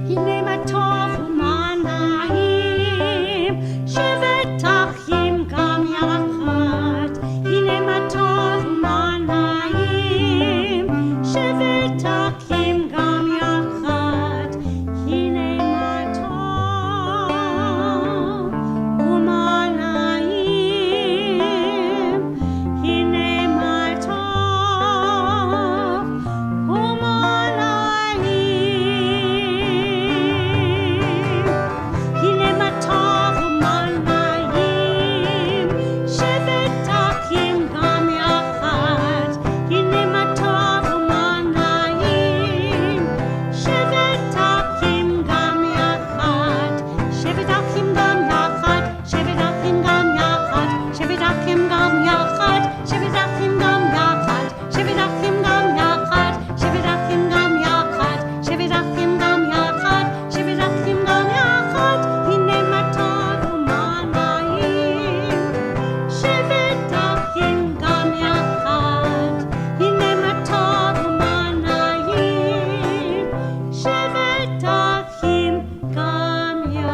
הנה מה טוב ומה נעים, שבת אחים גם יחד. הנה מה טוב ומה נעים, שבת אחים גם יחד. הנה מה טוב ומה נעים, הנה מה טוב ומה נעים, הנה מה טוב ומה נעים, שבת אחים גם יחד. הנה מה טוב ומה נעים, שבת אחים גם יחד. שבת אחים גם יחד, שבת אחים גם יחד, שבת אחים גם יחד, שבת אחים גם יחד, שבת אחים גם יחד, שבת אחים גם יחד, שבת אחים גם יחד, שבת אחים גם יחד. הנה מה טוב ומה נעים, שבת אחים גם יחד. הנה מה טוב ומה נעים, שבת אחים גם יחד.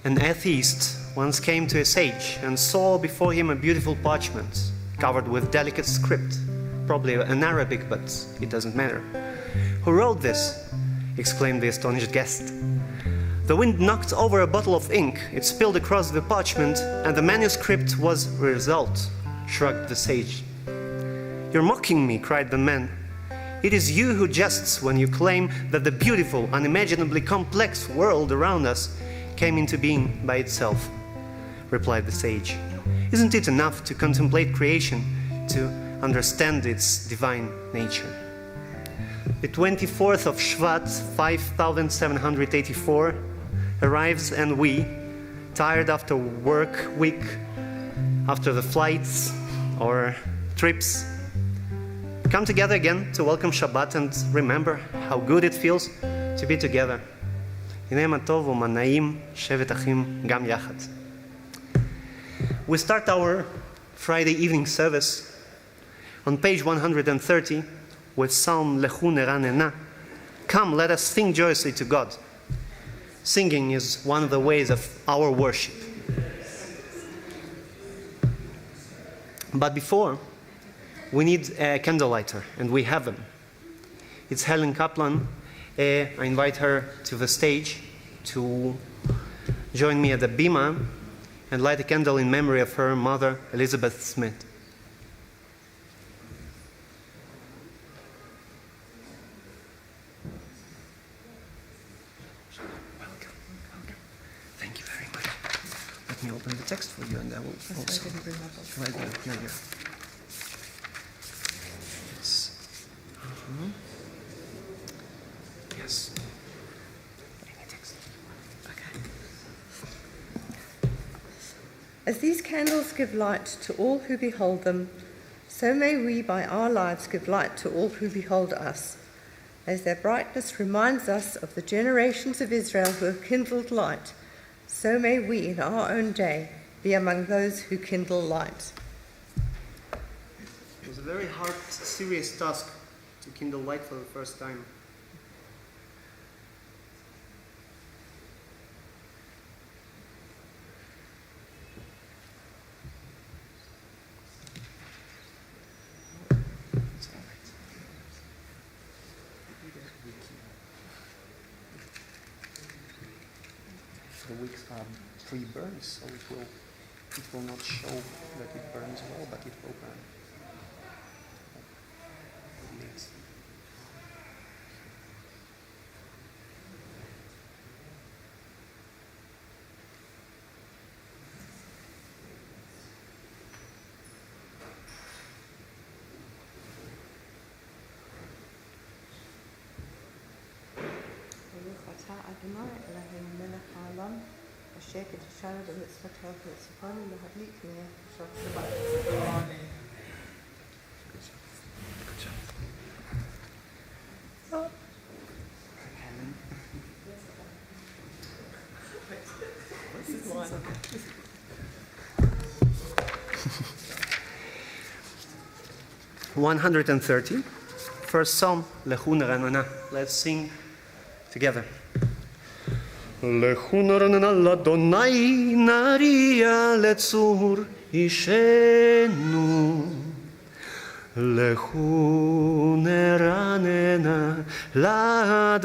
An atheist once came to a sage and saw before him a beautiful parchment covered with delicate script, probably an Arabic, but it doesn't matter. "Who wrote this?" exclaimed the astonished guest. The wind knocked over a bottle of ink, it spilled across the parchment, and the manuscript was the result, shrugged the sage. "You're mocking me," cried the man. "It is you who jests when you claim that the beautiful, unimaginably complex world around us came into being by itself," replied the sage. "Isn't it enough to contemplate creation, to understand its divine nature?" The 24th of Shvat, 5784, arrives, and we, tired after work week, after the flights or trips, come together again to welcome Shabbat and remember how good it feels to be together. הנה מה טוב ומה נעים, שבת אחים גם יחד. We start our Friday evening service on page 130 with Psalm Lechu Neranena. Come, let us sing joyously to God. Singing is one of the ways of our worship. But before, we need a candle lighter, and we have them. It's Helen Kaplan. I invite her to the stage to join me at the bima and light a candle in memory of her mother, Elizabeth Smith. Welcome. Thank you very much. Let me open the text for you, and I will also write the prayer. Yes. Yes. Any text. Okay. As these candles give light to all who behold them, so may we by our lives give light to all who behold us. As their brightness reminds us of the generations of Israel who have kindled light, so may we in our own day be among those who kindle light. It was a very hard, serious task to kindle light for the first time. The wicks are pre-burned, so it will not show that it burns well, but it will burn. Yes. Adonai Elohim melech haolam, asher kiddushanu b'mitzvotav v'tzivanu lahadlik ne'er Kabbalat Shabbat. Amen. Good job. This is mine. 130, first Psalm, Lechu Neranana. Let's sing together. Lechu neranana l'Adonai nariya letzur ishenu. Lechu neranana l'Adonai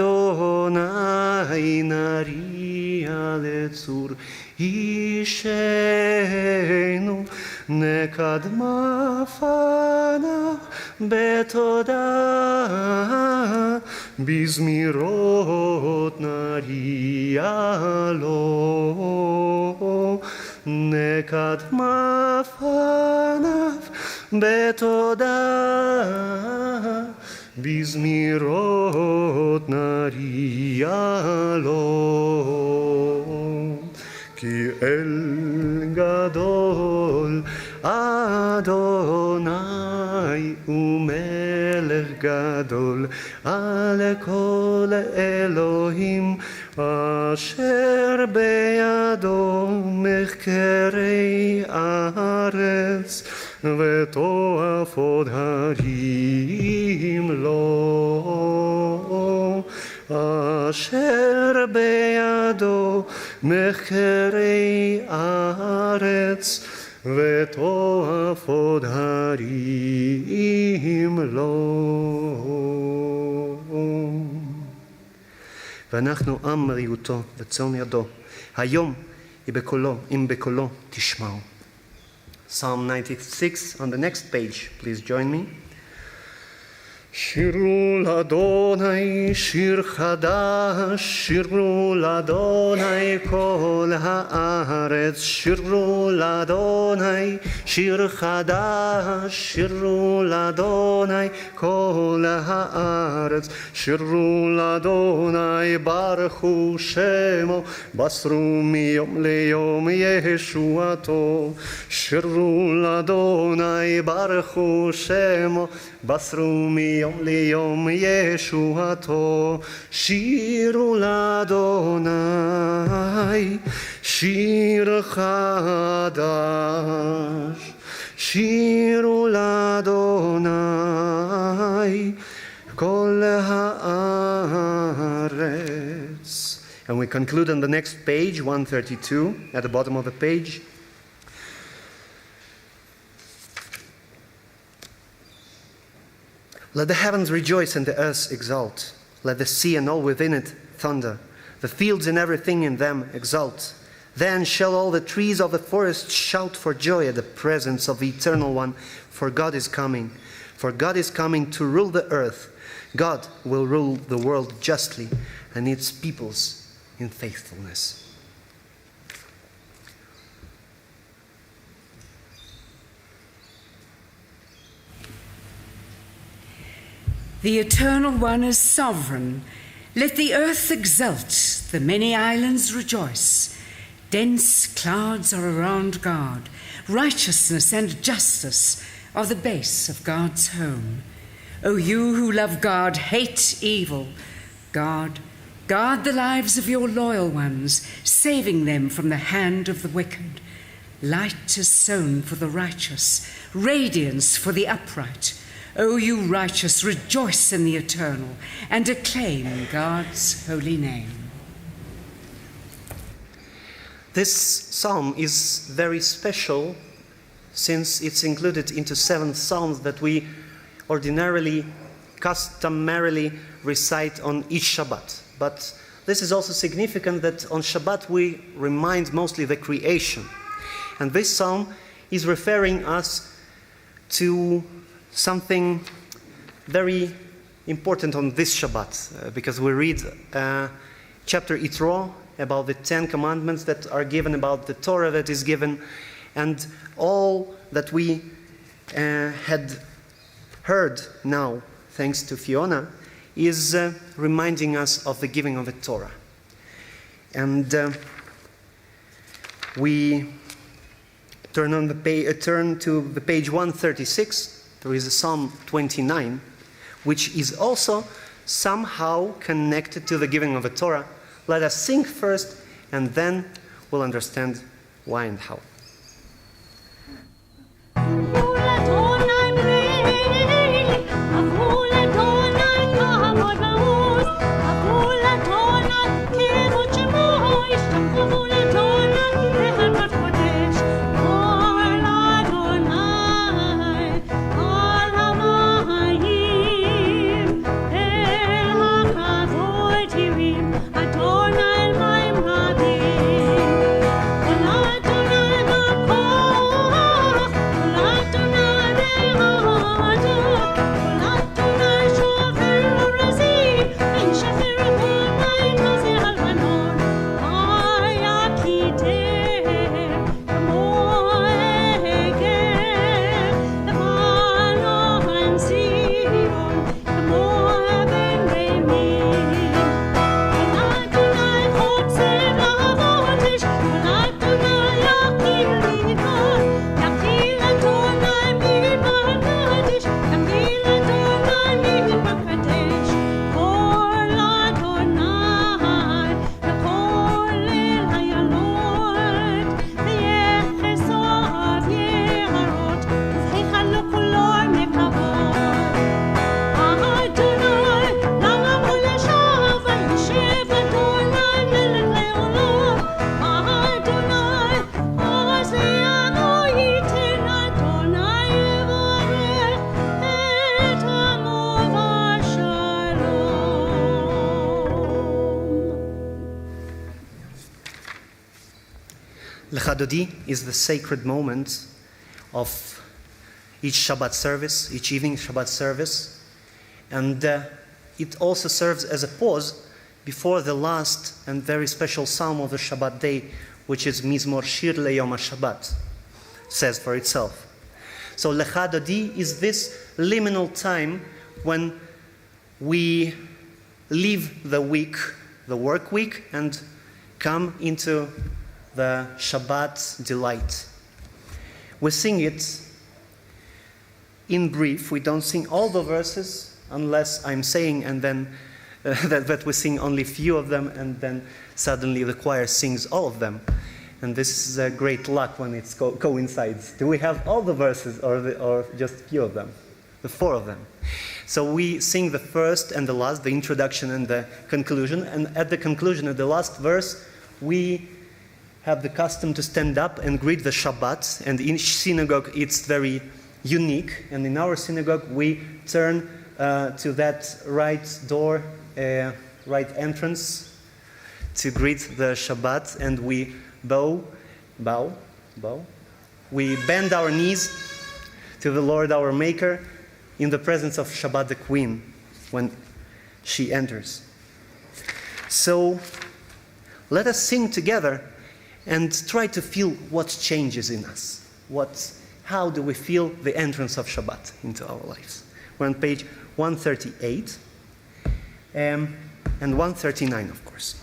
nariya letzur ishenu. Nekadma fana betoda bizmirot nariya lo. Nekadma fana betoda bizmirot nariya lo. Ki el gadol Adonai umelech gadol ale kol Elohim asher beyado mechkerei aretz vetoafod harim lo. Asher beyado mechkerei aretz vetoafod harim lo. ואנחנו עם מריותו וצאן ידו. היום אם בקולו תשמעו. Psalm 96 on the next page. Please join me. שירו לאדוני שיר חדש, שירו לאדוני כל הארץ, שירו לאדוני שיר חדש, שירו לאדוני כל הארץ, שירו לאדוני ברכו שמו, בסרו מיום ליום ישועתו, שירו לאדוני ברכו שמו, בסרו מיום ליום ישועתו. שירו לאדוני שיר חדש, שירו לאדוני כל הארץ. And we conclude on the next page, 132, at the bottom of the page. Let the heavens rejoice and the earth exult. Let the sea and all within it thunder. The fields and everything in them exult. Then shall all the trees of the forest shout for joy at the presence of the Eternal One. For God is coming. For God is coming to rule the earth. God will rule the world justly and its peoples in faithfulness. The Eternal One is sovereign. Let the earth exult, the many islands rejoice. Dense clouds are around God. Righteousness and justice are the base of God's home. O you who love God, hate evil. God, guard the lives of your loyal ones, saving them from the hand of the wicked. Light is sown for the righteous, radiance for the upright. O you righteous, rejoice in the Eternal and acclaim God's holy name. This psalm is very special since it's included into 7 psalms that we ordinarily, customarily recite on each Shabbat. But this is also significant that on Shabbat we remind mostly the creation. And this psalm is referring us to something very important on this Shabbat, because we read chapter Yitro about the 10 commandments that are given, about the Torah that is given, and all that we had heard now, thanks to Fiona, is reminding us of the giving of the Torah. And we turn to the page 136. There is a Psalm 29, which is also somehow connected to the giving of the Torah. Let us sing first, and then we'll understand why and how. Ula tonai Lecha Dodi is the sacred moment of each Shabbat service, each evening Shabbat service. And it also serves as a pause before the last and very special psalm of the Shabbat day, which is Mizmor Shir LeYom HaShabbat, says for itself. So Lecha Dodi is this liminal time when we leave the week, the work week, and come into the Shabbat delight. We sing it in brief. We don't sing all the verses unless I'm saying, and then that we sing only a few of them, and then suddenly the choir sings all of them. And this is a great luck when it coincides. Do we have all the verses or just a few of them? The 4 of them. So we sing the first and the last, the introduction and the conclusion. And at the conclusion of the last verse, we have the custom to stand up and greet the Shabbat. And in synagogue, it's very unique. And in our synagogue, we turn to that right door, right entrance, to greet the Shabbat, and we bow. We bend our knees to the Lord our Maker in the presence of Shabbat the Queen when she enters. So let us sing together and try to feel what changes in us. How do we feel the entrance of Shabbat into our lives? We're on page 138 and 139, of course.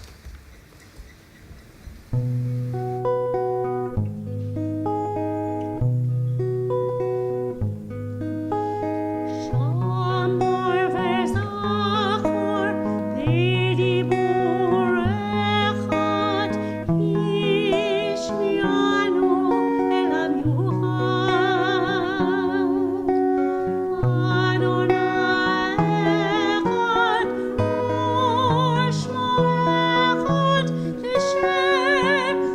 Shmo echad,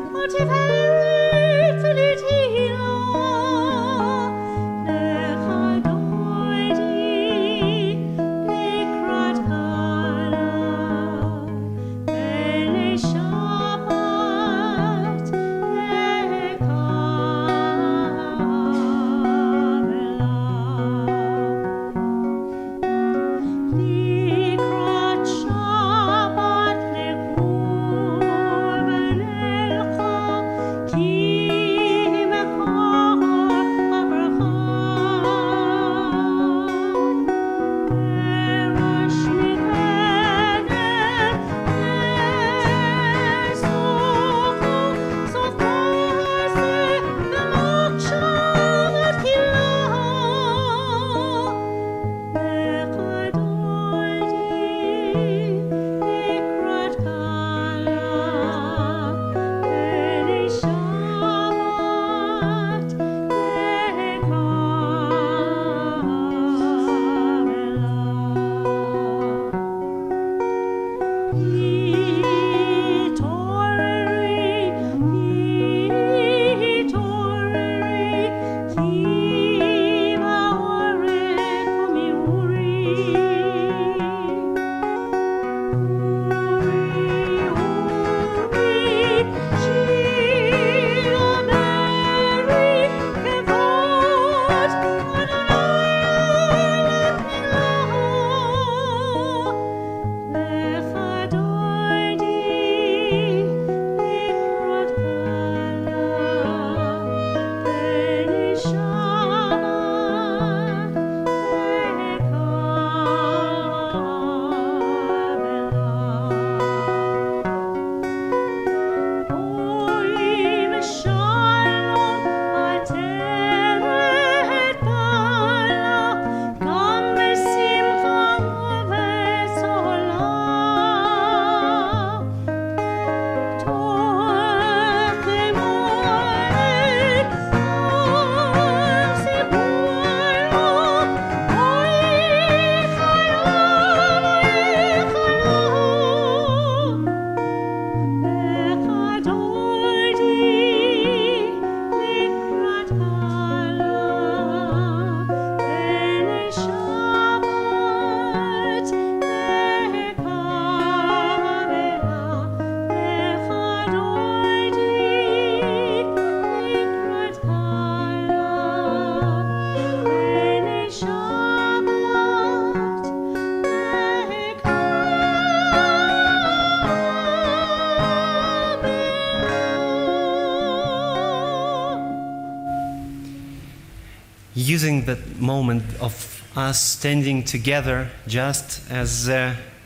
using that moment of us standing together, just as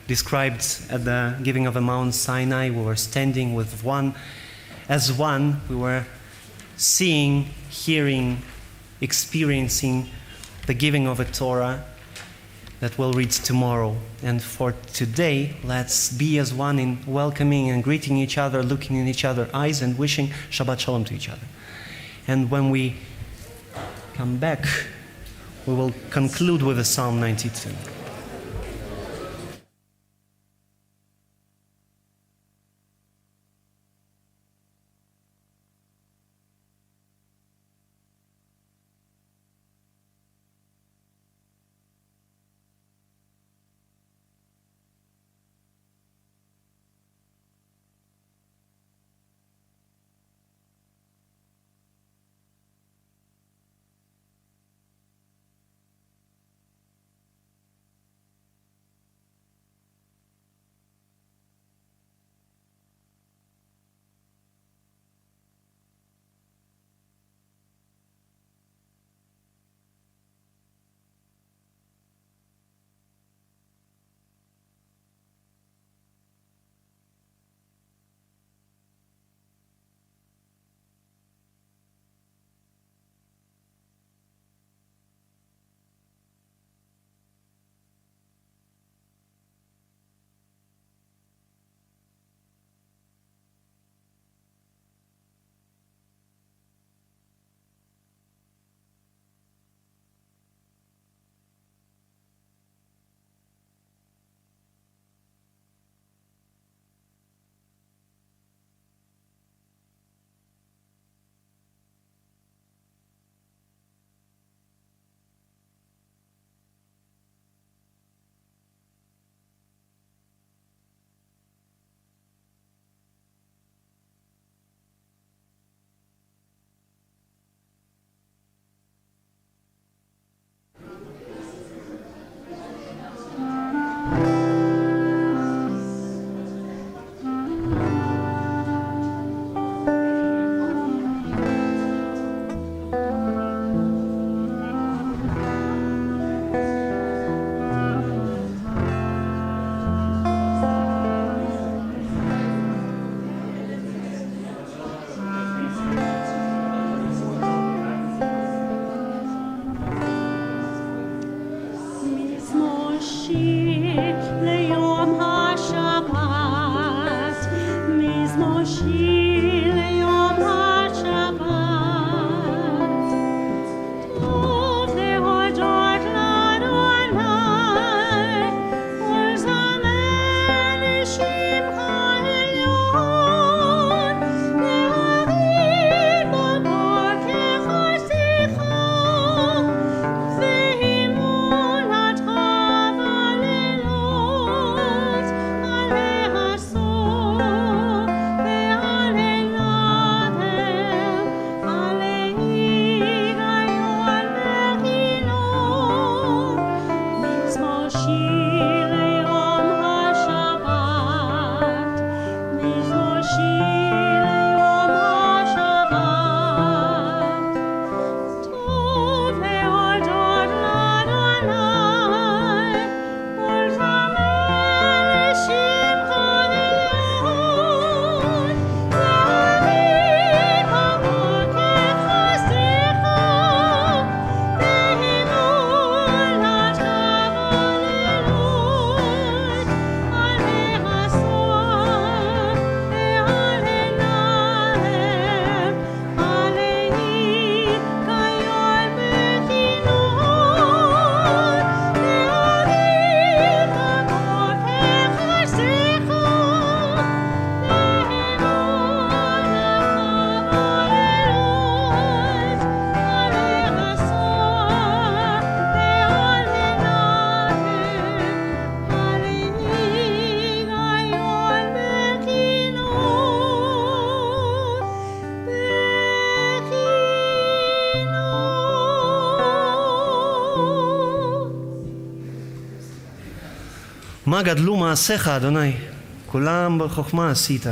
described at the giving of the Mount Sinai. We were standing with one, as one. We were seeing, hearing, experiencing the giving of a Torah that we'll read tomorrow. And for today, let's be as one in welcoming and greeting each other, looking in each other's eyes and wishing Shabbat Shalom to each other. And when we come back, we will conclude with the Psalm 92. מה גדלו מעשיך, אדוני? כולם בחוכמה עשית.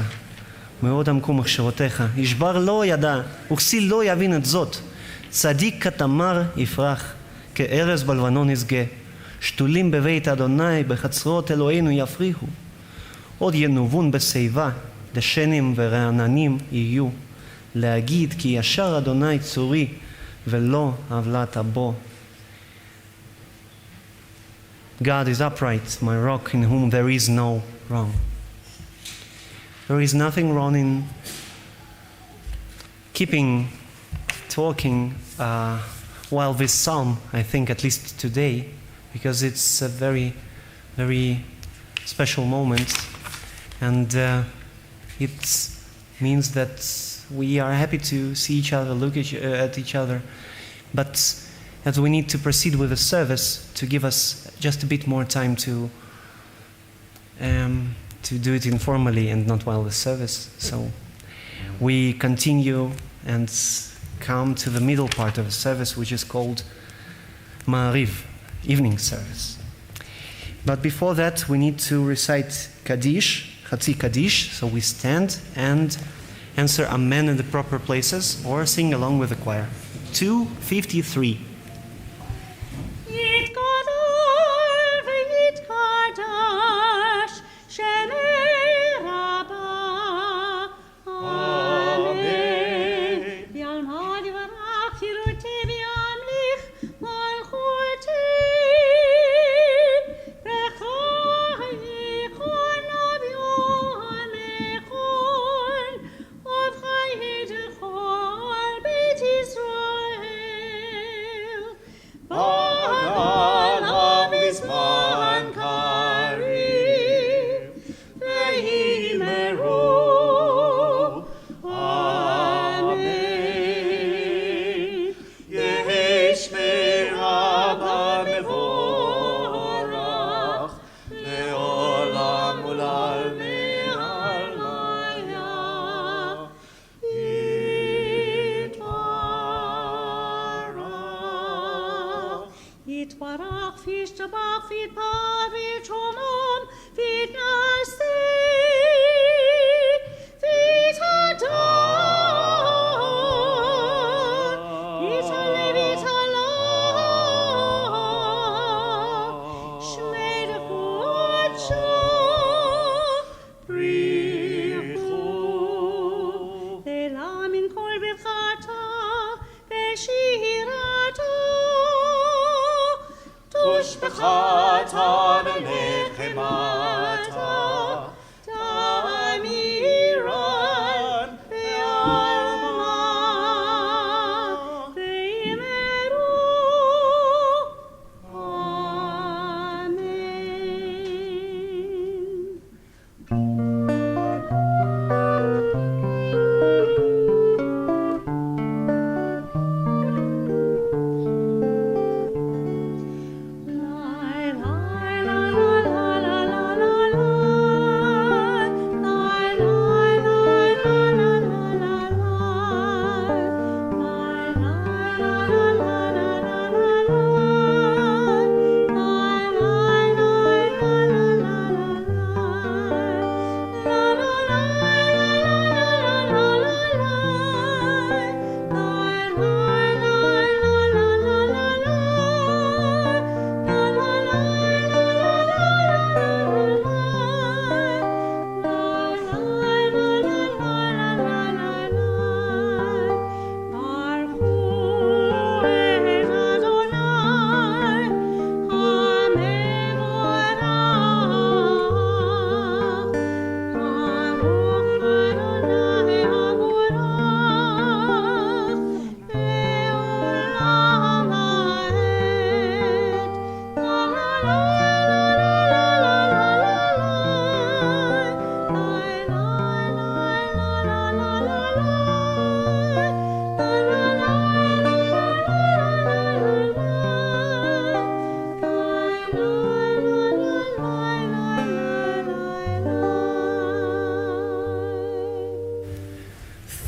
מאוד עמקו מחשבותיך. ישבר לא ידע, וכסיל לא יבין את זאת. צדיק כתמר יפרח, כארז בלבנון ישגה. שתולים בבית אדוני, בחצרות אלוהינו יפריחו. עוד ינובון בשיבה, דשנים ורעננים יהיו. להגיד כי ישר אדוני צורי, ולא עוולת בו. God is upright, my rock in whom there is no wrong. There is nothing wrong in keeping talking while this psalm, I think, at least today, because it's a very, very special moment, and it means that we are happy to see each other, look at each other, but as we need to proceed with the service, to give us just a bit more time to do it informally and not while the service. So we continue and come to the middle part of the service, which is called Ma'ariv, evening service. But before that, we need to recite Kaddish, Chatzi Kaddish, so we stand and answer Amen in the proper places or sing along with the choir. 253.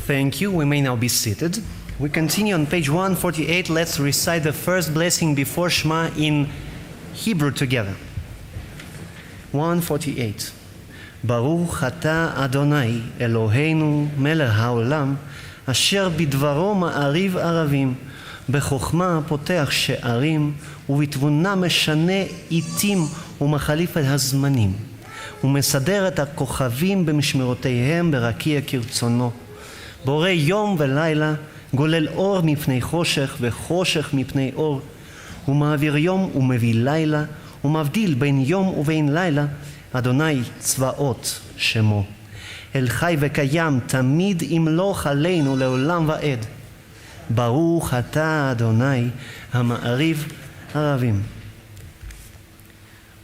Thank you. We may now be seated. We continue on page 148. Let's recite the first blessing before Shema in Hebrew together. 148. Baruch ata Adonai Eloheinu melech haolam, asher bidvaro ma'ariv aravim, בחוכמה פותח שערים, ובתבונה משנה עיתים ומחליף את הזמנים. הוא מסדר את הכוכבים במשמרותיהם ברקיע כרצונו. בורא יום ולילה, גולל אור מפני חושך וחושך מפני אור. הוא מעביר יום ומביא לילה, הוא מבדיל בין יום ובין לילה, אדוני צבאות שמו. אל חי וקיים תמיד ימלוך עלינו לעולם ועד. ברוך אתה אדוני המעריב ערבים.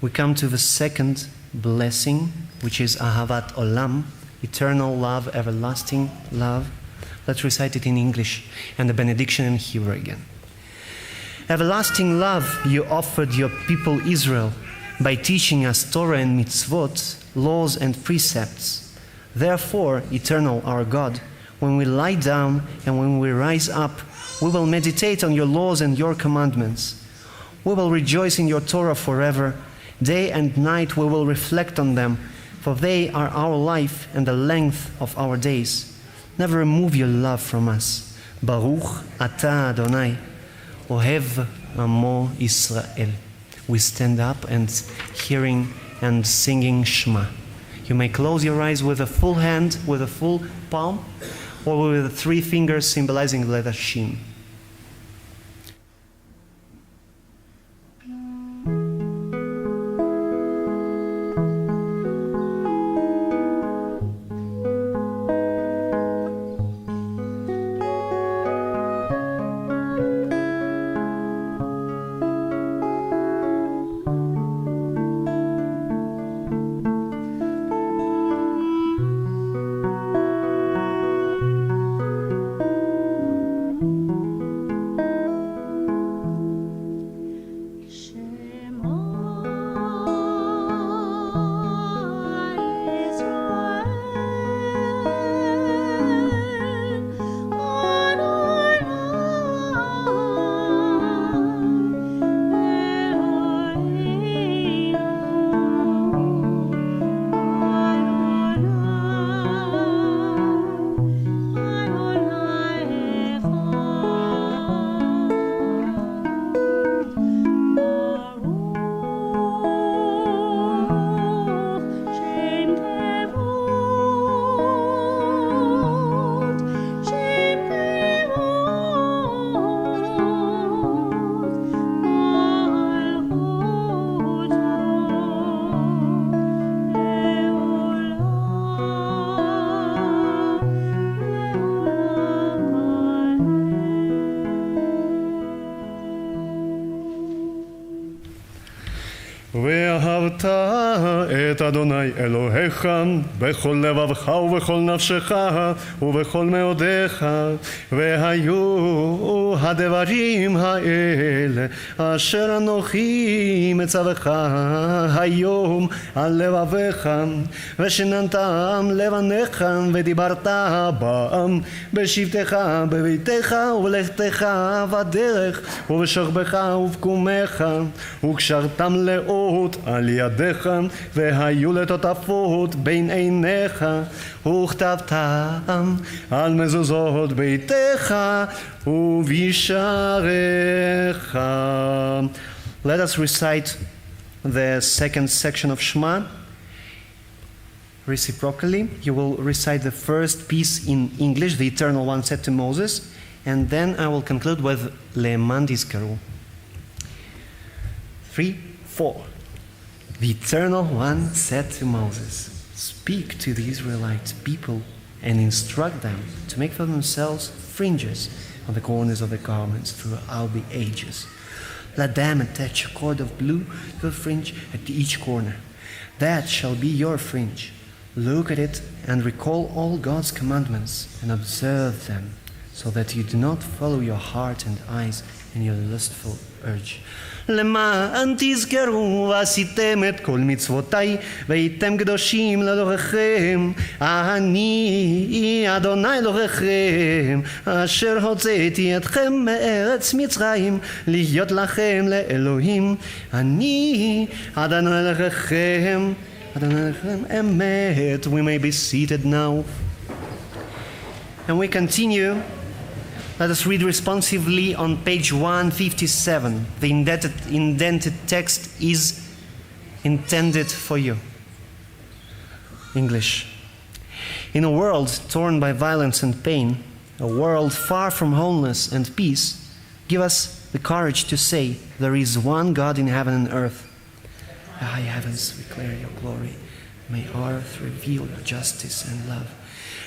We come to the second blessing, which is Ahavat Olam, eternal love, everlasting love. Let's recite it in English and the benediction in Hebrew again. Everlasting love you offered your people Israel by teaching us Torah and mitzvot, laws and precepts. Therefore, eternal our God, when we lie down and when we rise up, we will meditate on your laws and your commandments. We will rejoice in your Torah forever. Day and night we will reflect on them, for they are our life and the length of our days. Never remove your love from us. Baruch Ata Adonai, Ohev Amo Israel. We stand up and hearing and singing Shema. You may close your eyes with a full hand, with a full palm, or with 3 fingers symbolizing the letter Shin. ואהבת את אדוני אלוהיך בכל לבבך ובכל נפשך ובכל מאודיך, והיו הדברים האלה אשר אנוכי מצווך היום על לבביך, ושיננתם לבניך ודיברת בם בשבתך בביתך ובלכתך בדרך ובשוכבך ובקומך, וקשרתם לאות על ידיך והיו לטוטפות בין עיניך, וכתבתם על מזוזות ביתך ובשעריך. Let us recite the second section of Shema reciprocally. You will recite the first piece in English, the Eternal One said to Moses, and then I will conclude with Le'eman Tizkaru. 3, 4. The Eternal One said to Moses, "Speak to the Israelite people and instruct them to make for themselves fringes on the corners of the garments throughout the ages. Let them attach a cord of blue to a fringe at each corner. That shall be your fringe. Look at it and recall all God's commandments and observe them, so that you do not follow your heart and eyes and your lustful urge. למען תזכרו ועשיתם את כל מצוותיי והייתם קדושים לאלוהיכם, אני אדוני אלוהיכם אשר הוצאתי אתכם מארץ מצרים להיות לכם לאלוהים, אני אדוני אלוהיכם אמת." We may be seated now. And we continue Let us read responsively on page 157. The indented text is intended for you. English. In a world torn by violence and pain, a world far from wholeness and peace, give us the courage to say, there is one God in heaven and earth. The high heavens declare your glory. May earth reveal your justice and love.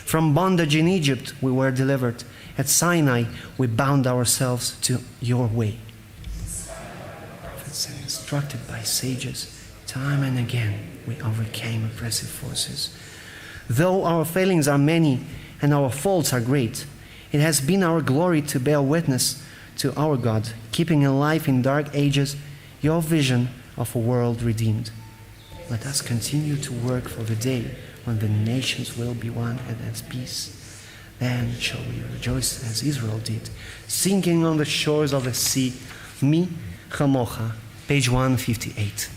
From bondage in Egypt we were delivered. At Sinai we bound ourselves to your way. Prophets and instructed by sages, time and again we overcame oppressive forces. Though our failings are many and our faults are great, it has been our glory to bear witness to our God, keeping alive in dark ages your vision of a world redeemed. Let us continue to work for the day when the nations will be one and at peace. Then shall we rejoice as Israel did, singing on the shores of the sea, Mi Chamocha, page 158.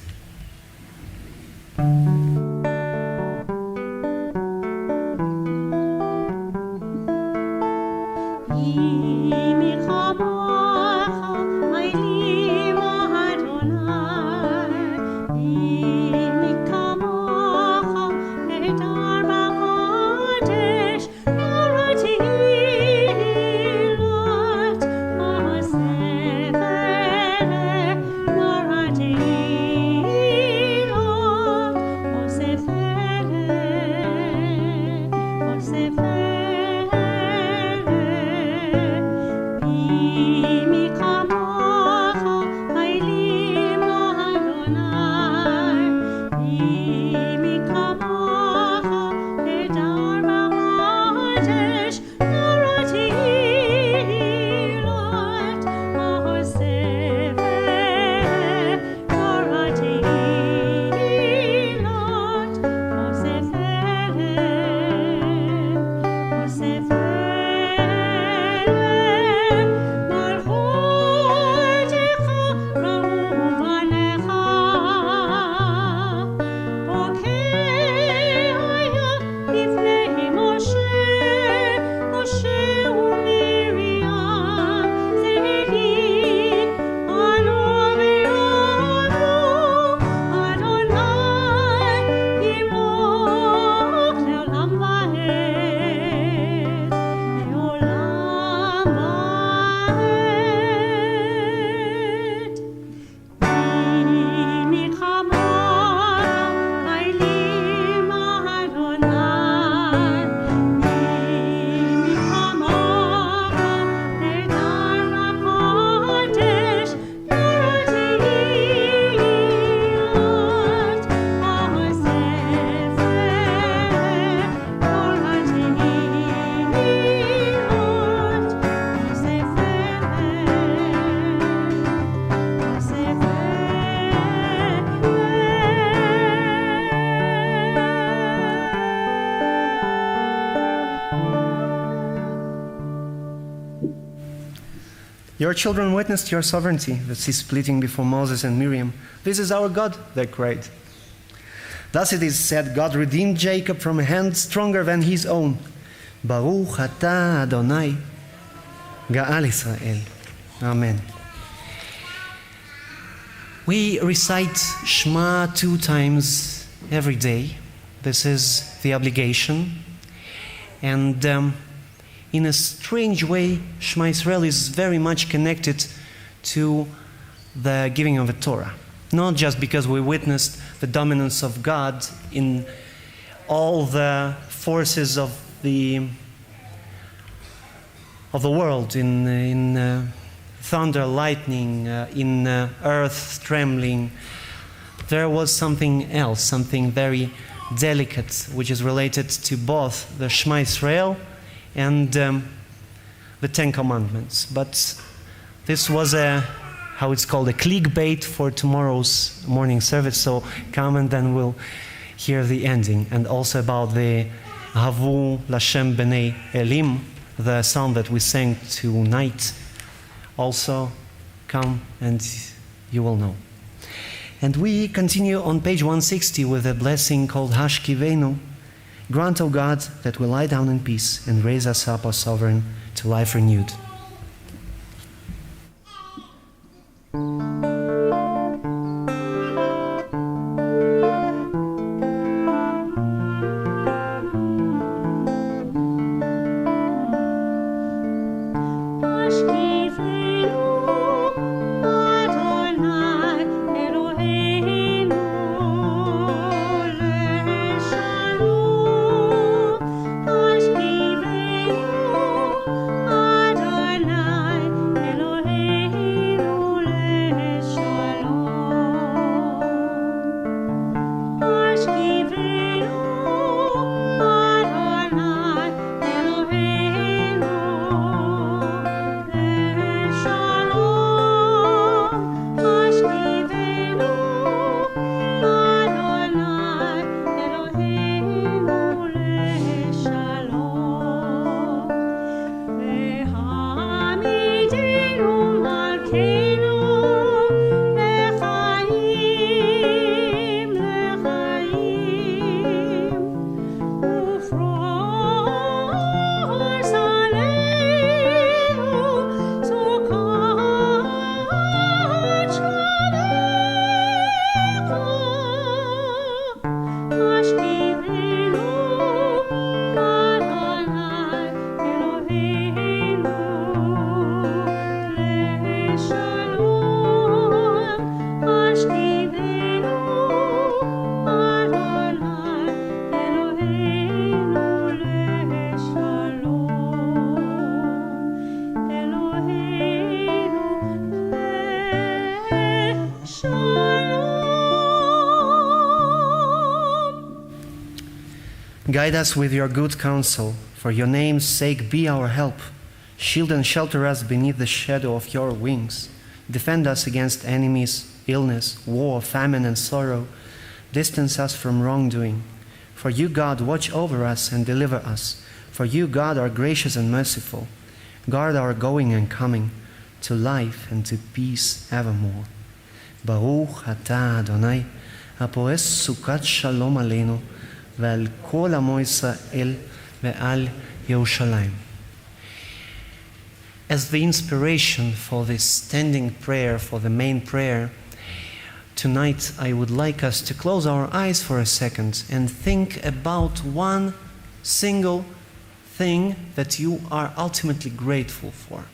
Your children witnessed your sovereignty, the sea splitting before Moses and Miriam. This is our God, they cried. Thus it is said, God redeemed Jacob from a hand stronger than his own. Baruch atah Adonai, Ga'al Israel. Amen. We recite Shema 2 times every day. This is the obligation. And in a strange way, Shema Israel is very much connected to the giving of the Torah. Not just because we witnessed the dominance of God in all the forces of the world, in thunder, lightning, in earth trembling. There was something else, something very delicate, which is related to both the Shema Israel and the Ten Commandments. But this was how it's called, a clickbait for tomorrow's morning service. So come and then we'll hear the ending. And also about the Havu Lashem B'nei Elim, the song that we sang tonight. Also come and you will know. And we continue on page 160 with a blessing called Hashkivenu. Grant, O God, that we lie down in peace and raise us up, O Sovereign, to life renewed. Guide us with your good counsel. For your name's sake, be our help. Shield and shelter us beneath the shadow of your wings. Defend us against enemies, illness, war, famine, and sorrow. Distance us from wrongdoing. For you, God, watch over us and deliver us. For you, God, are gracious and merciful. Guard our going and coming, to life and to peace evermore. Baruch atah Adonai, הפורס סוכת שלום עלינו, ועל כל עמו ישראל ועל ירושלים. As the inspiration for this standing prayer, for the main prayer, tonight I would like us to close our eyes for a second and think about one single thing that you are ultimately grateful for.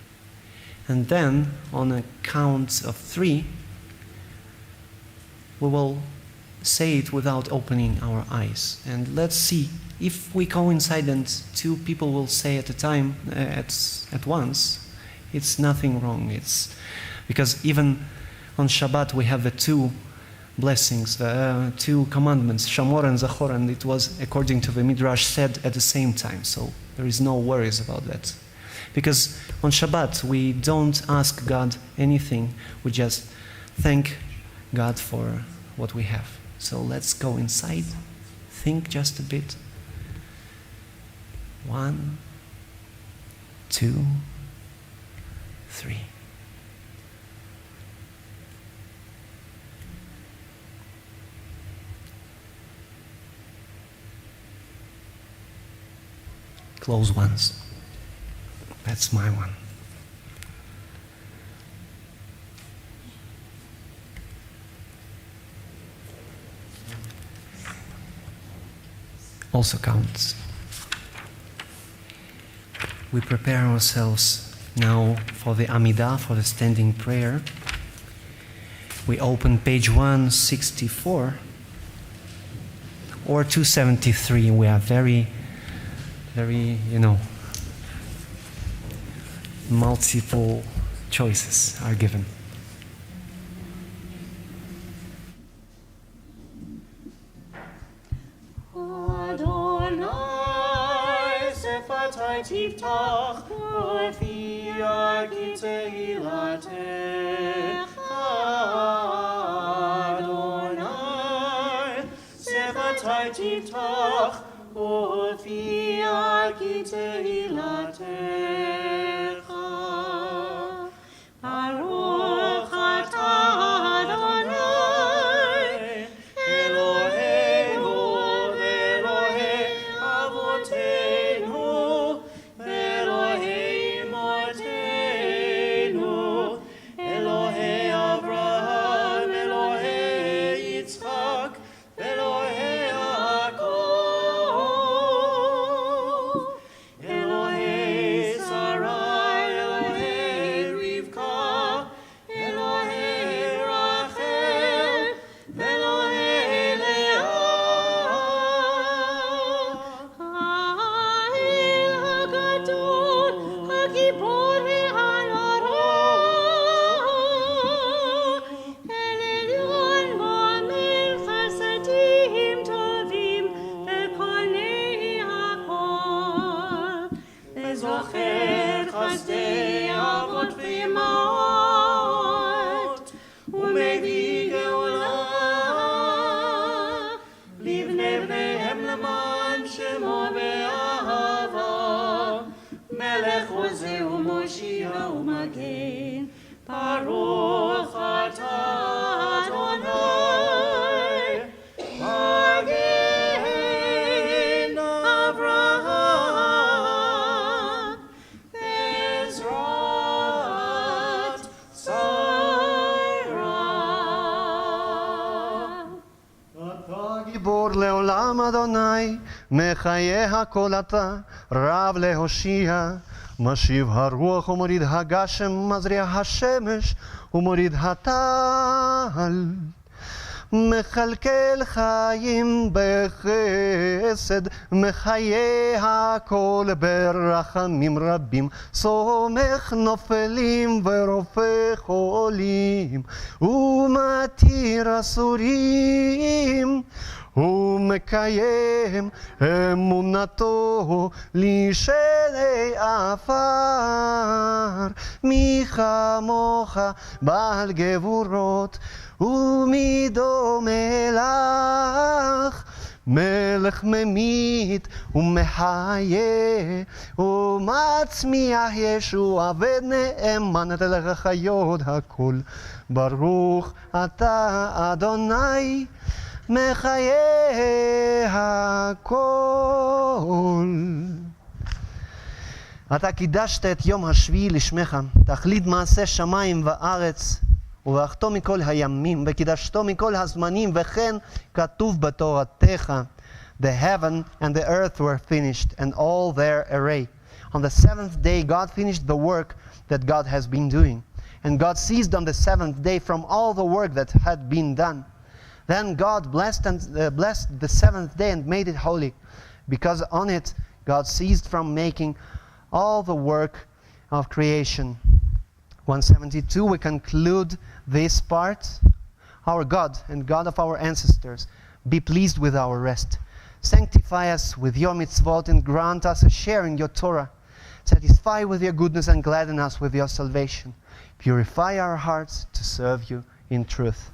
And then, on a count of 3, we will say it without opening our eyes. And let's see if we coincide and 2 people will say at a time, at once. It's nothing wrong. It's because even on Shabbat we have the 2 blessings, the 2 commandments, Shamor and Zachor, and it was, according to the Midrash, said at the same time. So there is no worries about that. Because on Shabbat we don't ask God anything, we just thank God for what we have. So let's go inside, think just a bit. 1, 2, 3. Close ones. That's my one. Also counts. We prepare ourselves now for the Amidah, for the standing prayer. We open page 164 or 273. We are very, multiple choices are given. תפתח בפי תהילתך אדוני שפתי תפתח בפי תהילתך ברוך אתה אדוני אלוהינו ואלוהי אבותינו לעולם אדוני, מחיי הכל אתה, רב להושיע, משיב הרוח ומוריד הגשם, מזריע השמש ומוריד הטל, מכלכל חיים בחסד, מחיי הכל ברחמים רבים, סומך נופלים ורופא חולים, ומתיר אסורים, הוא מקיים אמונתו לשלי עפר. מי כמוך בעל גבורות ומי דומה לך, מלך ממית ומחיה ומצמיח ישועה ונאמן נותן לך חיות הכל. ברוך אתה אדוני מחיי הכל. אתה קידשת את יום השביעי לשמך, תכלית מעשה שמיים וארץ, וברכתו מכל הימים, וקידשתו מכל הזמנים, וכן כתוב בתורתך. The heaven and the earth were finished, and all their array. On the seventh day God finished the work that God has been doing. And God ceased on the seventh day from all the work that had been done. Then God blessed the seventh day and made it holy, because on it God ceased from making all the work of creation. 172, we conclude this part. Our God and God of our ancestors, be pleased with our rest. Sanctify us with your mitzvot and grant us a share in your Torah. Satisfy with your goodness and gladden us with your salvation. Purify our hearts to serve you in truth.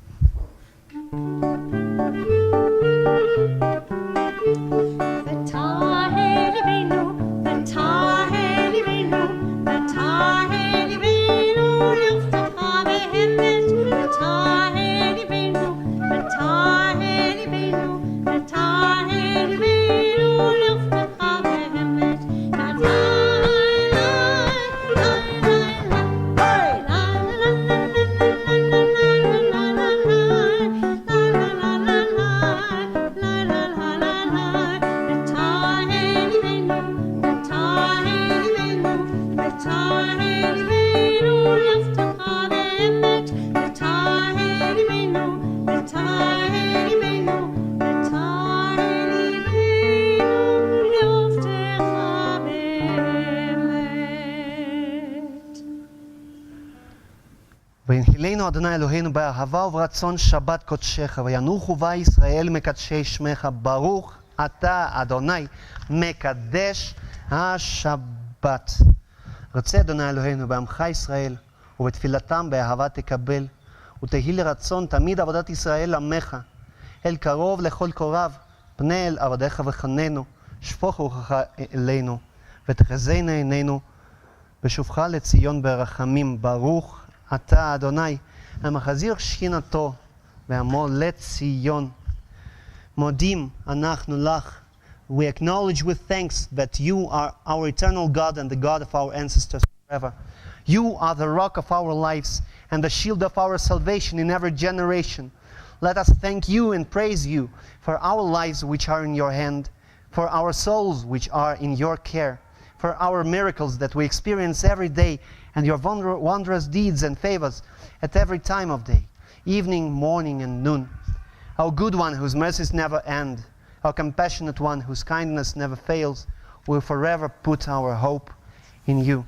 והנחילנו אדוני אלוהינו באהבה וברצון שבת קודשך, וינוחו בה ישראל מקדשי שמך. ברוך אתה אדוני מקדש השבת. רצה אדוני אלוהינו בעמך ישראל, ובתפילתם באהבה תקבל, ותהי לרצון תמיד עבודת ישראל עמך. אל קרוב לכל קורב, פנה אל עבדיך וחננו, שפוך רוחך אלינו, ותחזינה עינינו בשובך לציון ברחמים. ברוך אתה אדוני המחזיר שכינתו בעמו לציון. מודים אנחנו לך. We acknowledge with thanks that you are our eternal God and the God of our ancestors forever. You are the rock of our lives and the shield of our salvation in every generation. Let us thank you and praise you for our lives which are in your hand, for our souls which are in your care, for our miracles that we experience every day, and your wondrous deeds and favors at every time of day, evening, morning, and noon. Our good one whose mercies never end, our compassionate one whose kindness never fails, will forever put our hope in you.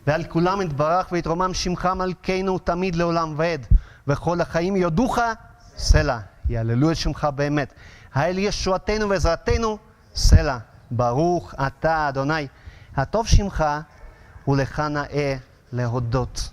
ועל כולם יתברך ויתרומם שמך מלכנו תמיד לעולם ועד, וכל החיים יודוך סלע, יהללו את שמך באמת. האל ישועתנו ועזרתנו סלע. ברוך אתה אדוני, הטוב שמך ולך נאה להודות.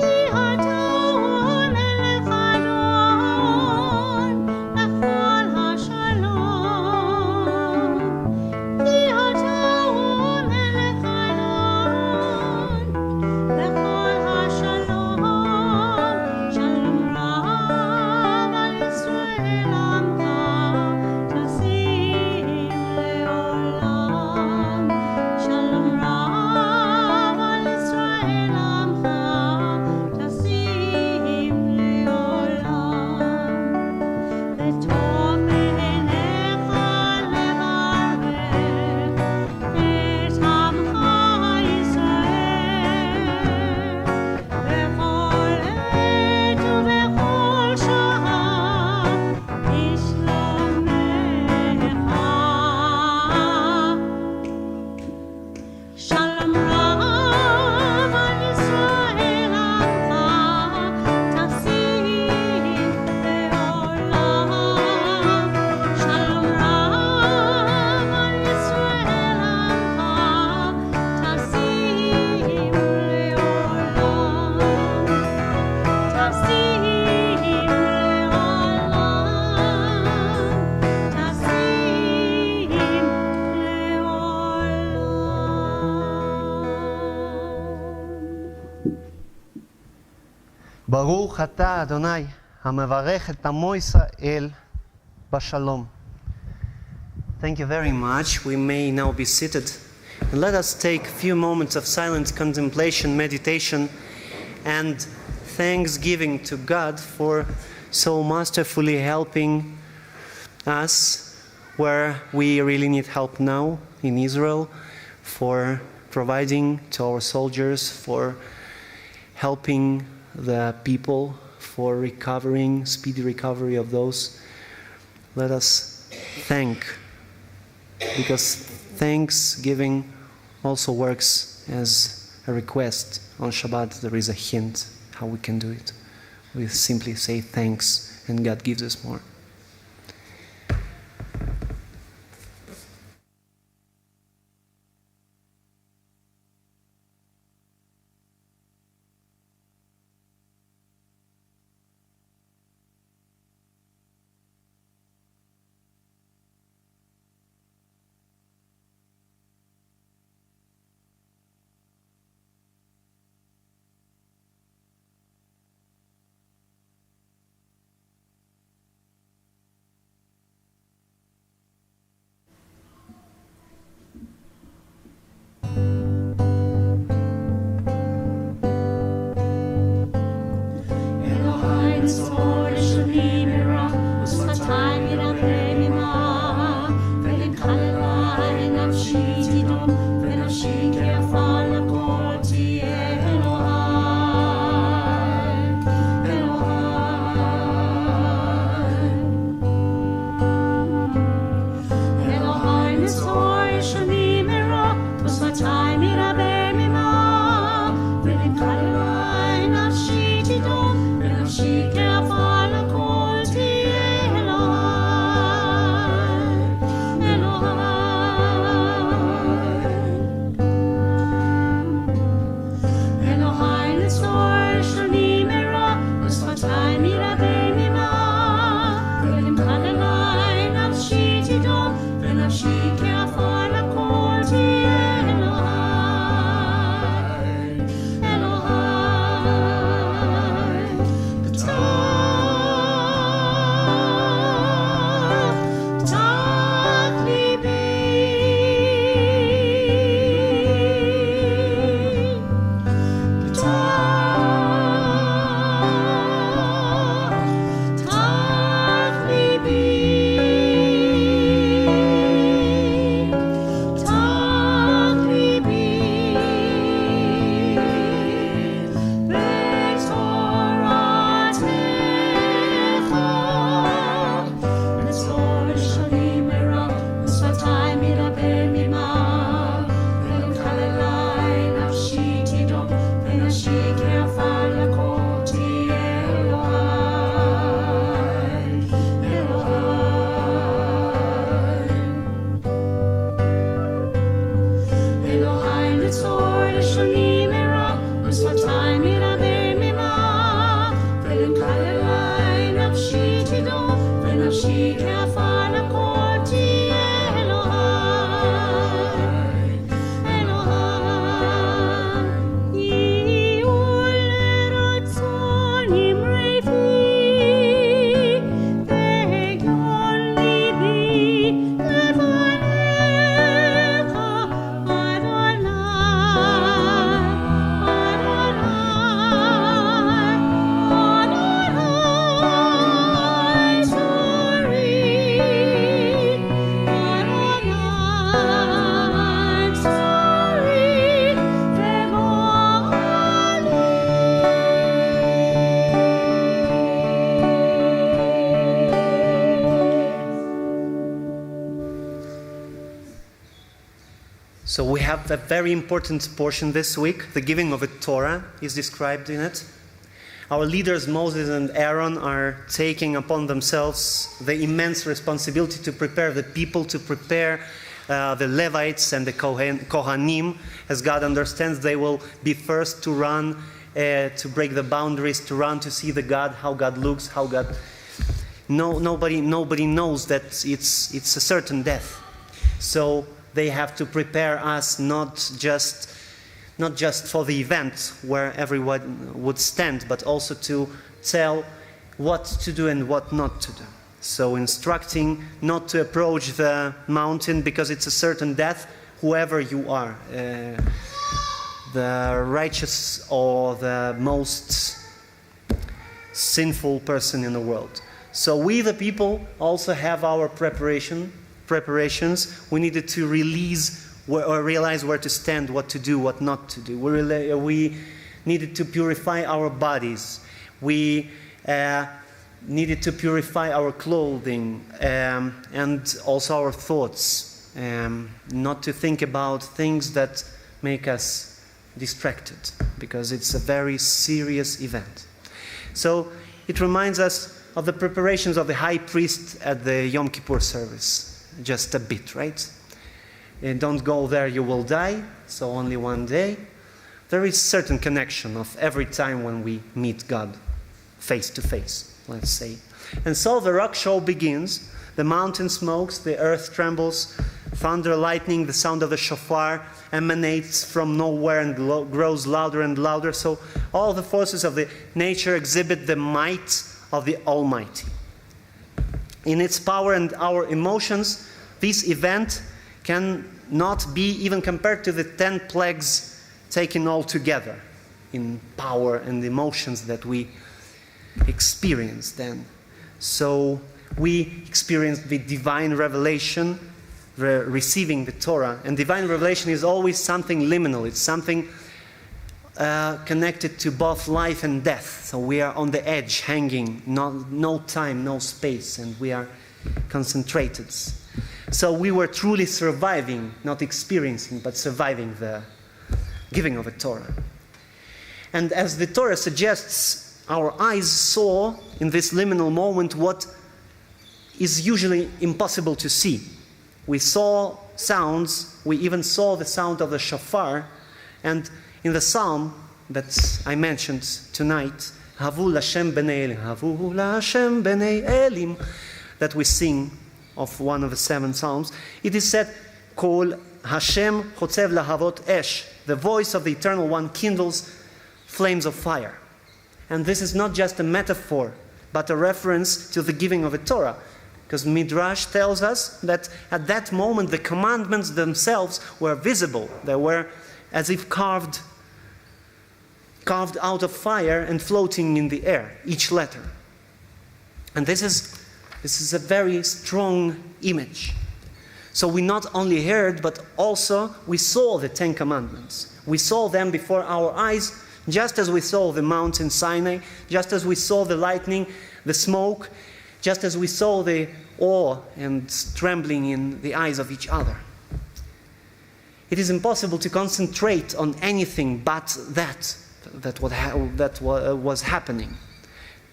Ki hata ברוך אתה אדוני המברך את עמו ישראל בשלום. Thank you very much. We may now be seated. And let us take a few moments of silent contemplation, meditation, and thanksgiving to God for so masterfully helping us where we really need help now in Israel, for providing to our soldiers, for helping the people, for recovering, speedy recovery of those. Let us thank, because thanksgiving also works as a request. On Shabbat there is a hint how we can do it. We simply say thanks and God gives us more. So we have a very important portion this week. The giving of a Torah is described in it. Our leaders, Moses and Aaron, are taking upon themselves the immense responsibility to prepare the people, to prepare the Levites and the Kohanim. As God understands, they will be first to run, to break the boundaries, to run to see the God, how God looks, how God... Nobody knows that it's a certain death. So they have to prepare us not just not just for the event where everyone would stand, but also to tell what to do and what not to do. So instructing not to approach the mountain because it's a certain death, whoever you are, the righteous or the most sinful person in the world. So we, the people, also have our preparations. We needed to realize where to stand, what to do, what not to do. We needed to purify our bodies. We needed to purify our clothing and also our thoughts. Not to think about things that make us distracted, because it's a very serious event. So it reminds us of the preparations of the high priest at the Yom Kippur service. Just a bit, right? Don't go there, you will die, so only one day. There is certain connection of every time when we meet God face to face, let's say. And so the rock show begins. The mountain smokes, the earth trembles, thunder, lightning, the sound of the shofar emanates from nowhere and grows louder and louder. So all the forces of the nature exhibit the might of the Almighty. In its power and our emotions, this event can not be even compared to the 10 plagues taken all together in power and emotions that we experience then. So we experience the divine revelation, receiving the Torah. And divine revelation is always something liminal. It's something connected to both life and death. So we are on the edge, hanging, no time, no space, and we are concentrated. So we were truly surviving, not experiencing, but surviving the giving of a Torah. And as the Torah suggests, our eyes saw in this liminal moment what is usually impossible to see. We saw sounds, we even saw the sound of the shofar, and in the psalm that I mentioned tonight, Havu Lashem B'nei Elim, Havu Lashem B'nei Elim, that we sing of one of the 7 psalms, it is said, Kol Hashem Chotzev Lahavot Esh, the voice of the Eternal One kindles flames of fire. And this is not just a metaphor, but a reference to the giving of a Torah. Because Midrash tells us that at that moment the commandments themselves were visible. They were as if carved out of fire and floating in the air, each letter. And this is a very strong image. So we not only heard, but also we saw the 10 commandments. We saw them before our eyes, just as we saw the Mount Sinai, just as we saw the lightning, the smoke, just as we saw the awe and trembling in the eyes of each other. It is impossible to concentrate on anything but that was happening.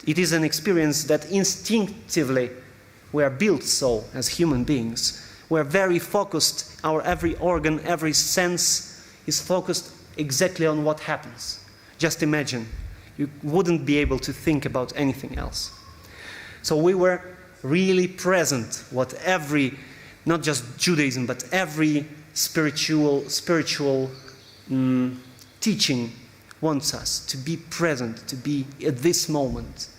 It is an experience that instinctively we are built so as human beings. We are very focused. Our every organ, every sense is focused exactly on what happens. Just imagine, you wouldn't be able to think about anything else. So we were really present what every, not just Judaism, but every spiritual teaching wants us to be present, to be at this moment.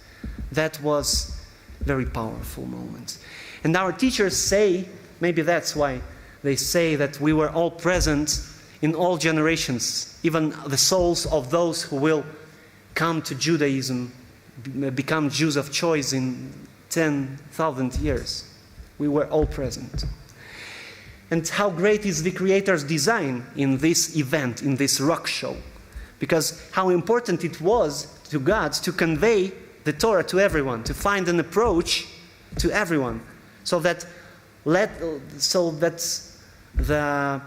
That was a very powerful moment. And our teachers say, maybe that's why they say that we were all present in all generations, even the souls of those who will come to Judaism, become Jews of choice in 10,000 years. We were all present. And how great is the Creator's design in this event, in this rock show. Because how important it was to God to convey the Torah to everyone, to find an approach to everyone, so that the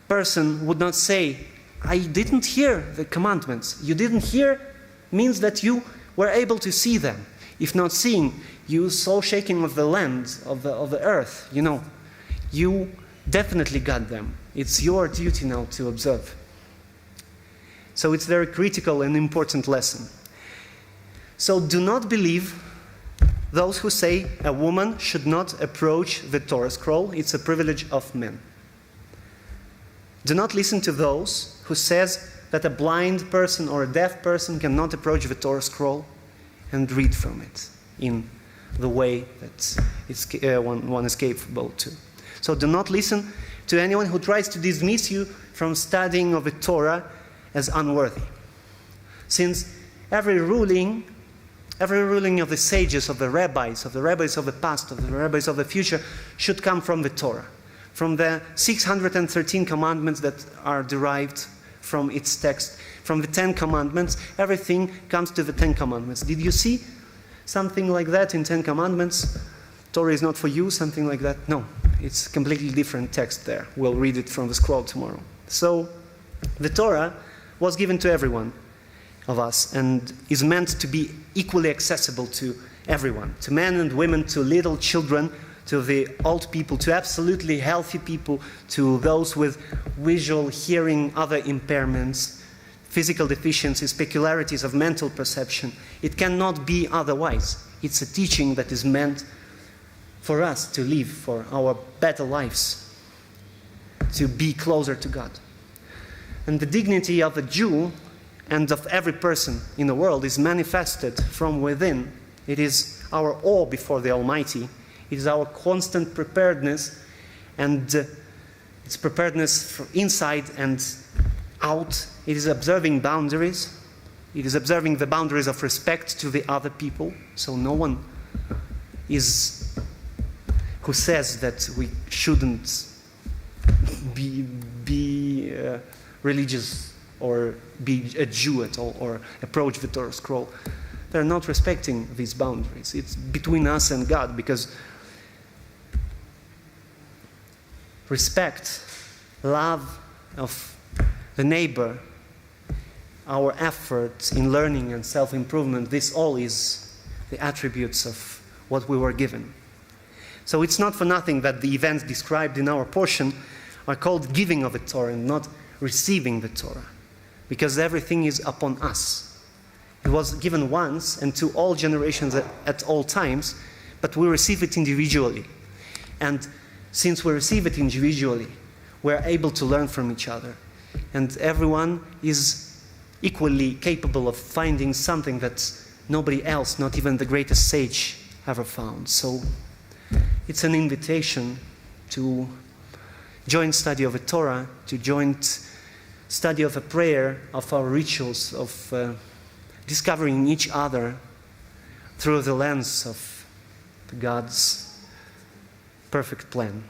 person would not say, I didn't hear the commandments. You didn't hear means that you were able to see them. If not seeing, you saw shaking of the land, of the earth, you definitely got them. It's your duty now to observe. So it's a very critical and important lesson. So do not believe those who say a woman should not approach the Torah scroll. It's a privilege of men. Do not listen to those who says that a blind person or a deaf person cannot approach the Torah scroll and read from it in the way that one is capable to. So do not listen to anyone who tries to dismiss you from studying of the Torah as unworthy. Since every ruling of the sages, of the rabbis of the past, of the rabbis of the future, should come from the Torah, from the 613 commandments that are derived from its text, from the 10 commandments. Everything comes to the 10 commandments. Did you see something like that in 10 commandments? Torah is not for you, something like that? No, it's a completely different text there. We'll read it from the scroll tomorrow. So the Torah was given to everyone of us and is meant to be equally accessible to everyone, to men and women, to little children, to the old people, to absolutely healthy people, to those with visual, hearing, other impairments, physical deficiencies, peculiarities of mental perception. It cannot be otherwise. It's a teaching that is meant for us to live, for our better lives, to be closer to God. And the dignity of a Jew and of every person in the world is manifested from within. It is our awe before the Almighty. It is our constant preparedness, and it's preparedness from inside and out. It is observing boundaries. It is observing the boundaries of respect to the other people. So no one is who says that we shouldn't be religious or be a Jew at all or approach the Torah scroll. They're not respecting these boundaries. It's between us and God, because respect, love of the neighbor, our efforts in learning and self-improvement, this all is the attributes of what we were given. So it's not for nothing that the events described in our portion are called giving of the Torah and not receiving the Torah, because everything is upon us. It was given once and to all generations at all times, but we receive it individually. And since we receive it individually, we're able to learn from each other. And everyone is equally capable of finding something that nobody else, not even the greatest sage, ever found. So it's an invitation to joint study of the Torah, to joint study of a prayer, of our rituals, of discovering each other through the lens of God's perfect plan.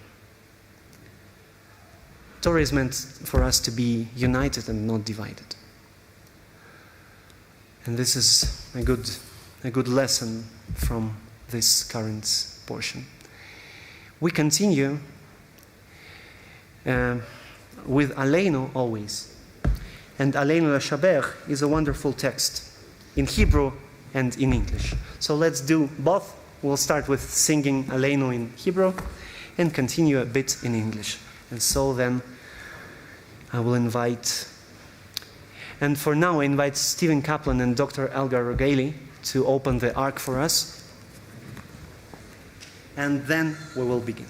Torah is meant for us to be united and not divided. And this is a good lesson from this current portion. We continue with Aleinu always. And Aleinu L'Shabech is a wonderful text in Hebrew and in English. So let's do both. We'll start with singing Aleinu in Hebrew and continue a bit in English. And so then I will invite, and for now I invite Stephen Kaplan and Dr. Elgar Rogali to open the ark for us. And then we will begin.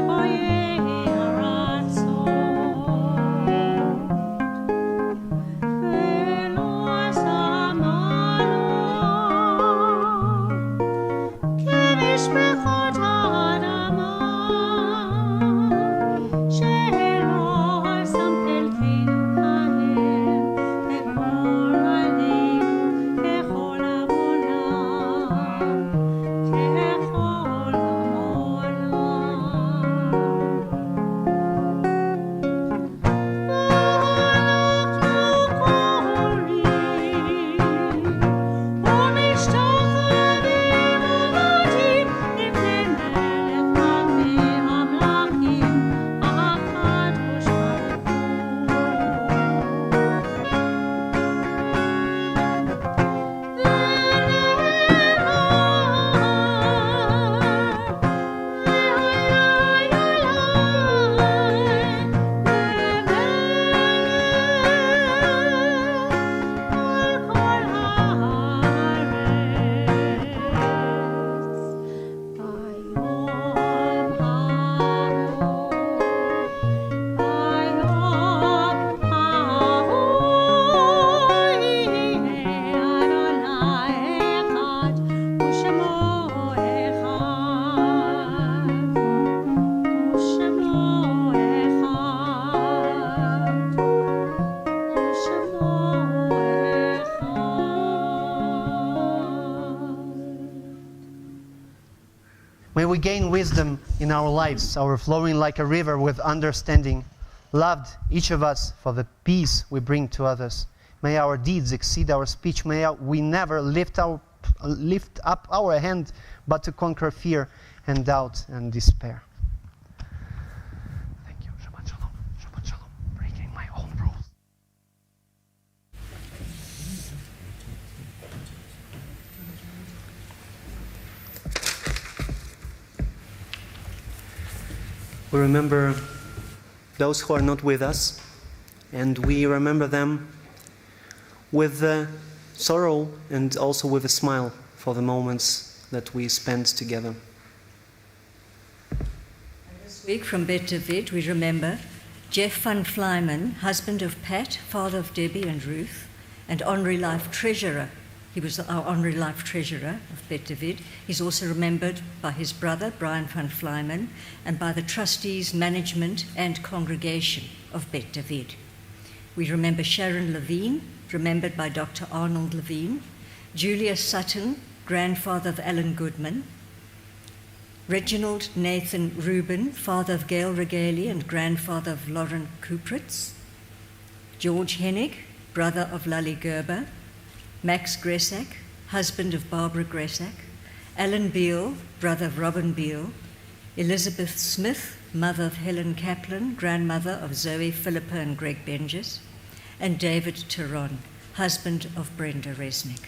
Boy we gain wisdom in our lives, overflowing like a river with understanding. Loved, each of us, for the peace we bring to others. May our deeds exceed our speech. May we never lift up our hand, but to conquer fear and doubt and despair. Thank you. Shabbat shalom. Shabbat shalom. Breaking my own rules. We remember those who are not with us, and we remember them with sorrow and also with a smile for the moments that we spend together. This week from Bet David, we remember Jeff van Flyman, husband of Pat, father of Debbie and Ruth, and honorary life treasurer. He was our honorary life treasurer of Bet David. He's also remembered by his brother, Brian van Flyman, and by the trustees, management, and congregation of Bet David. We remember Sharon Levine, remembered by Dr. Arnold Levine, Julius Sutton, grandfather of Alan Goodman, Reginald Nathan Rubin, father of Gail Regaly and grandfather of Lauren Kupritz, George Hennig, brother of Lally Gerber, Max Gresak, husband of Barbara Gresak, Alan Beale, brother of Robin Beale, Elizabeth Smith, mother of Helen Kaplan, grandmother of Zoe, Philippa and Greg Benjes, and David Teron, husband of Brenda Resnick.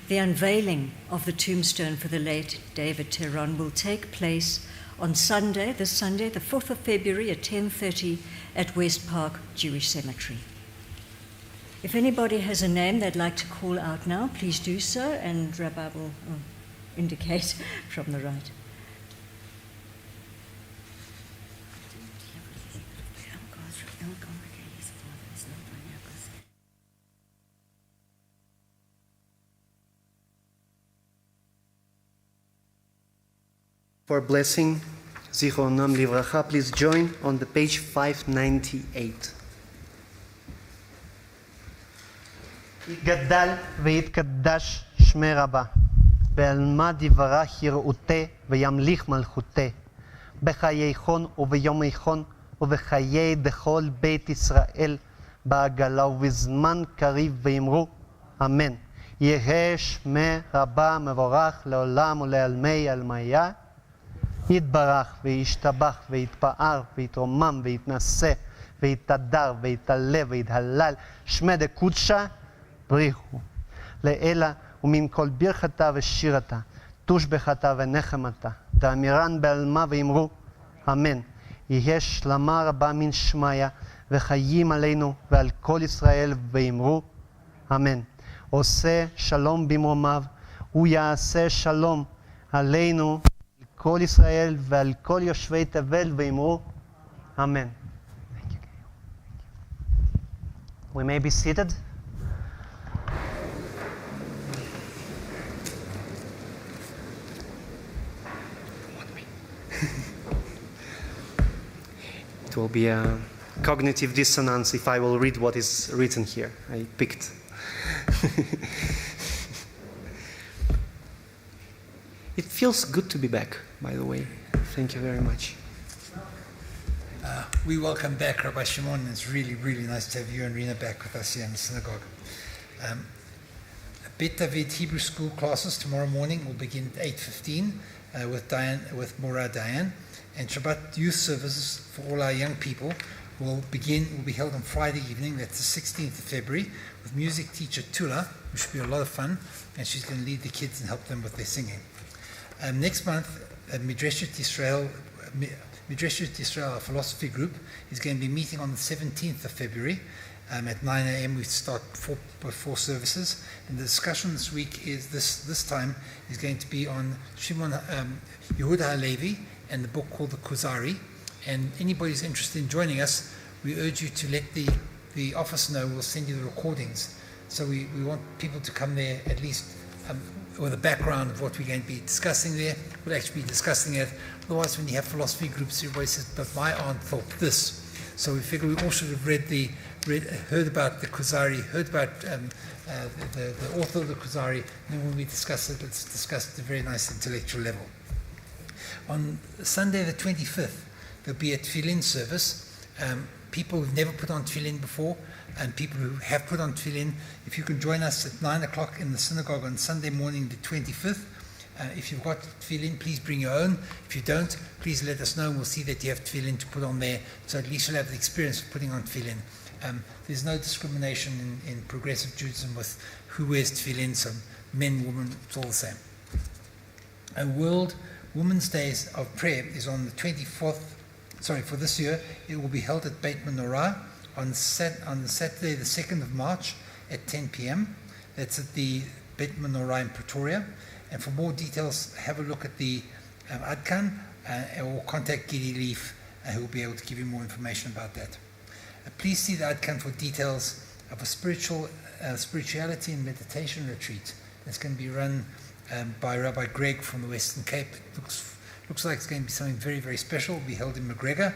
The unveiling of the tombstone for the late David Teron will take place on Sunday, this Sunday, the 4th of February at 10:30 at West Park Jewish Cemetery. If anybody has a name they'd like to call out now, please do so, and Rabbi will indicate from the right. For blessing, Zichronam Livracha, please join on the page 598. יתגדל ויתקדש שמי רבה, בעלמא דברה יראותה וימליך מלכותה, בחיי חון וביומי חון ובחיי דכל בית ישראל, בעגלה ובזמן קריב ואמרו אמן. יהא שמי רבה מבורך לעולם ולעלמי עלמיה, יתברך וישתבח ויתפאר ויתרומם ויתנשא ויתהדר ויתעלה ויתהלל, שמי דקודשה בריחו לאלה ומן כל ברכתה ושירתה, תושבחתה ונחמתה, דאמירן בעלמה ואמרו אמן. יהיה שלמה רבה מן שמיה וחיים עלינו ועל כל ישראל ואמרו אמן. עושה שלום במרומיו, הוא יעשה שלום עלינו, על כל ישראל ועל כל יושבי תבל ואמרו אמן. We may be seated. It will be a cognitive dissonance if I will read what is written here. I picked. It feels good to be back, by the way. Thank you very much. We welcome back Rabbi Shimon. It's really, really nice to have you and Rena back with us here in the synagogue. Bet David Hebrew School classes tomorrow morning will begin at 8:15 with Mora Diane. And Shabbat youth services for all our young people will be held on Friday evening, that's the 16th of February, with music teacher Tula, which should be a lot of fun, and she's going to lead the kids and help them with their singing. Next month, Midreshet Yisrael, our philosophy group, is going to be meeting on the 17th of February. At 9 a.m. we start four services, and the discussion this week is this time is going to be on Shimon Yehuda Halevi and the book called the Kuzari. And anybody who's interested in joining us, we urge you to let the office know. We'll send you the recordings. So we want people to come there at least with a background of what we're going to be discussing there. We'll actually be discussing it. Otherwise, when you have philosophy groups, everybody says, but my aunt thought this. So we figure we all should have heard about the Kuzari, heard about the author of the Kuzari, and then when we discuss it, let's discuss it at a very nice intellectual level. On Sunday the 25th, there'll be a tefillin service. People who've never put on tefillin before and people who have put on tefillin, if you can join us at 9 o'clock in the synagogue on Sunday morning the 25th. If you've got tefillin, please bring your own. If you don't, please let us know and we'll see that you have tefillin to put on there, so at least you'll have the experience of putting on tefillin. There's no discrimination in progressive Judaism with who wears tefillin, so men, women, it's all the same. World Women's Days of Prayer is on the 24th, for this year. It will be held at Beit Menorah on Saturday the 2nd of March at 10 p.m. That's at the Beit Menorah in Pretoria. And for more details, have a look at the Adkan or contact Gidi Leaf, who will be able to give you more information about that. Please see the Adkan for details of a spirituality and meditation retreat that's going to be run by Rabbi Greg from the Western Cape. It looks like it's going to be something very, very special. It will be held in McGregor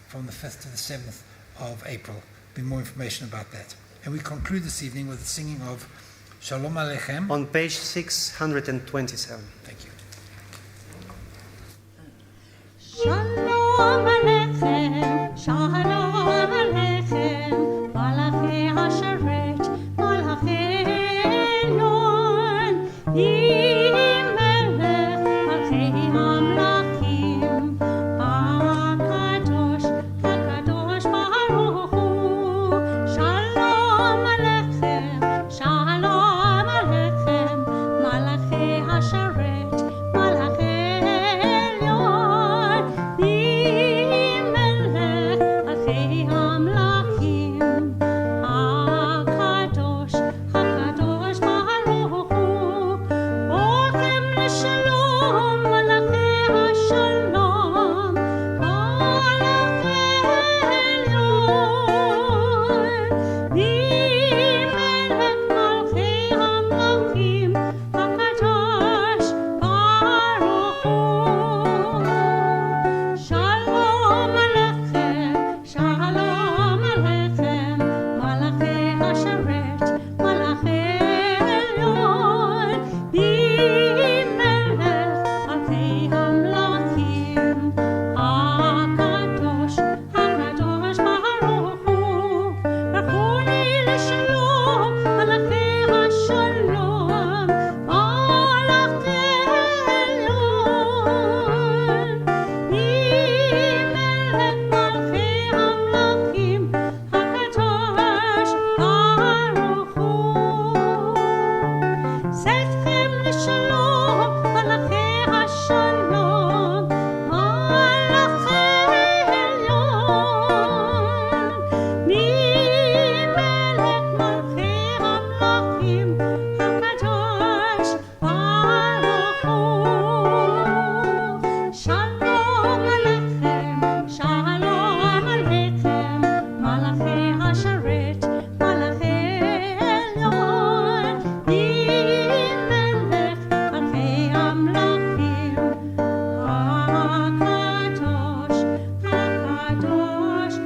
from the 5th to the 7th of April. There'll be more information about that. And we conclude this evening with the singing of Shalom Aleichem. On page 627. Thank you. Shalom Aleichem, Shalom Aleichem, Malachi Hasheret, Malachi Elyon, Yimelech, Malchei Hamlakim, HaKadosh, HaKadosh Baruch Hu, Shalom Aleichem, Shalom Aleichem, Malachi Hasheret, Malachi Elyon, Yimelech, Malchei Hamlakim, HaKadosh, HaKadosh Baruch Hu, Orchem L'Shalom, Malachi HaShalom, Malachi Elyon, Yimelech, Malchei Hamlakim, HaKadosh Baruch Hu. Shalom Aleichem, Shalom Aleichem, Malachi Hasheret, Malachi Elyon, Yimelech, Malchei Hamlakim, HaKadosh, HaKadosh Baruch Hu, Rachuni L'Shalom, Malachi HaShalom, Malachi Elyon, Yimelech, Malchei Hamlakim, HaKadosh Baruch Hu. Setchem L'Shalom, Malachi HaShalom, Malachi Elyon, Yimelech, Malchei Hamlakim, HaKadosh Baruch Hu. Shalom Aleichem, Shalom Aleichem, Malachi Hasheret, Malachi Elyon, Yimelech, Malchei Hamlakim, HaKadosh, HaKadosh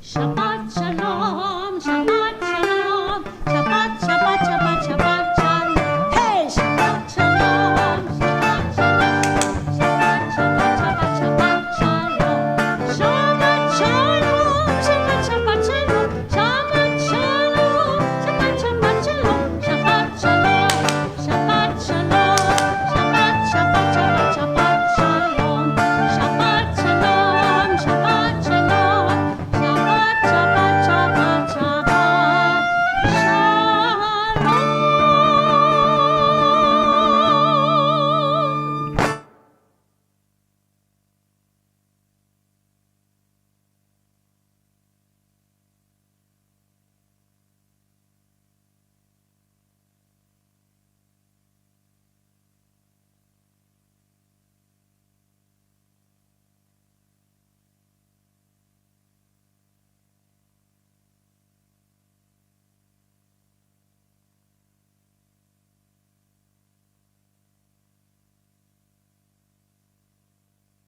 Shabbat Shalom.